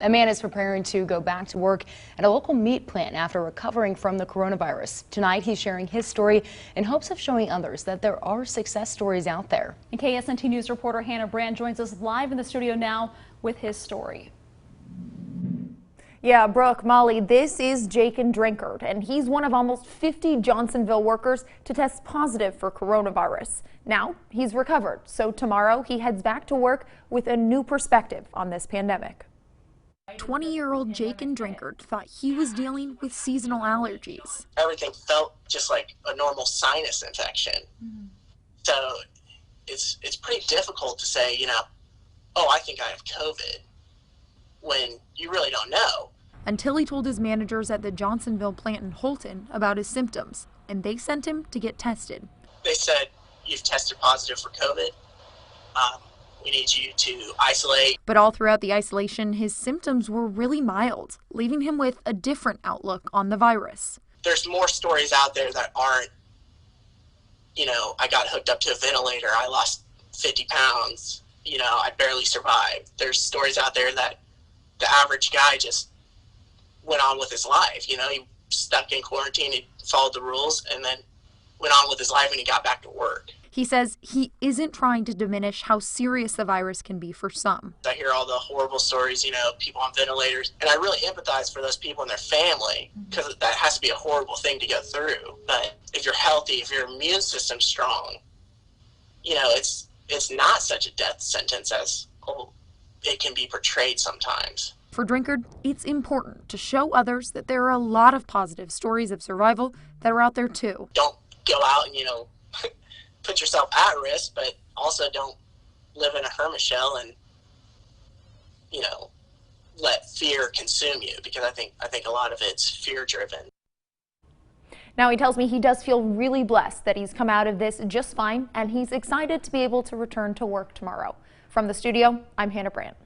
A man is preparing to go back to work at a local meat plant after recovering from the coronavirus. Tonight, he's sharing his story in hopes of showing others that there are success stories out there. And KSNT News reporter Hannah Brand joins us live in the studio now with his story. Yeah, Brooke, Molly, this is Jacob Drinkard, and he's one of almost 50 Johnsonville workers to test positive for coronavirus. Now, he's recovered, so tomorrow he heads back to work with a new perspective on this pandemic. 20-year-old Jacob Drinkard thought he was dealing with seasonal allergies. Everything felt just like a normal sinus infection. So it's pretty difficult to say, oh, I think I have COVID, when you really don't know. Until he told his managers at the Johnsonville plant in Holton about his symptoms, and they sent him to get tested. They said, you've tested positive for COVID. We need you to isolate. But all throughout the isolation, his symptoms were really mild, leaving him with a different outlook on the virus. There's more stories out there that aren't, I got hooked up to a ventilator, I lost 50 pounds, I barely survived. There's stories out there that the average guy just went on with his life. He stuck in quarantine, he followed the rules, and then went on with his life and he got back to work. He says he isn't trying to diminish how serious the virus can be for some. I hear all the horrible stories, people on ventilators, and I really empathize for those people and their family, because that has to be a horrible thing to go through. But if you're healthy, if your immune system's strong, it's not such a death sentence as it can be portrayed sometimes. For Drinkard, it's important to show others that there are a lot of positive stories of survival that are out there too. Don't go out and, put yourself at risk, but also don't live in a hermit shell and, let fear consume you, because I think a lot of it's fear driven. Now, he tells me he does feel really blessed that he's come out of this just fine, and he's excited to be able to return to work tomorrow. From the studio, I'm Hannah Brand.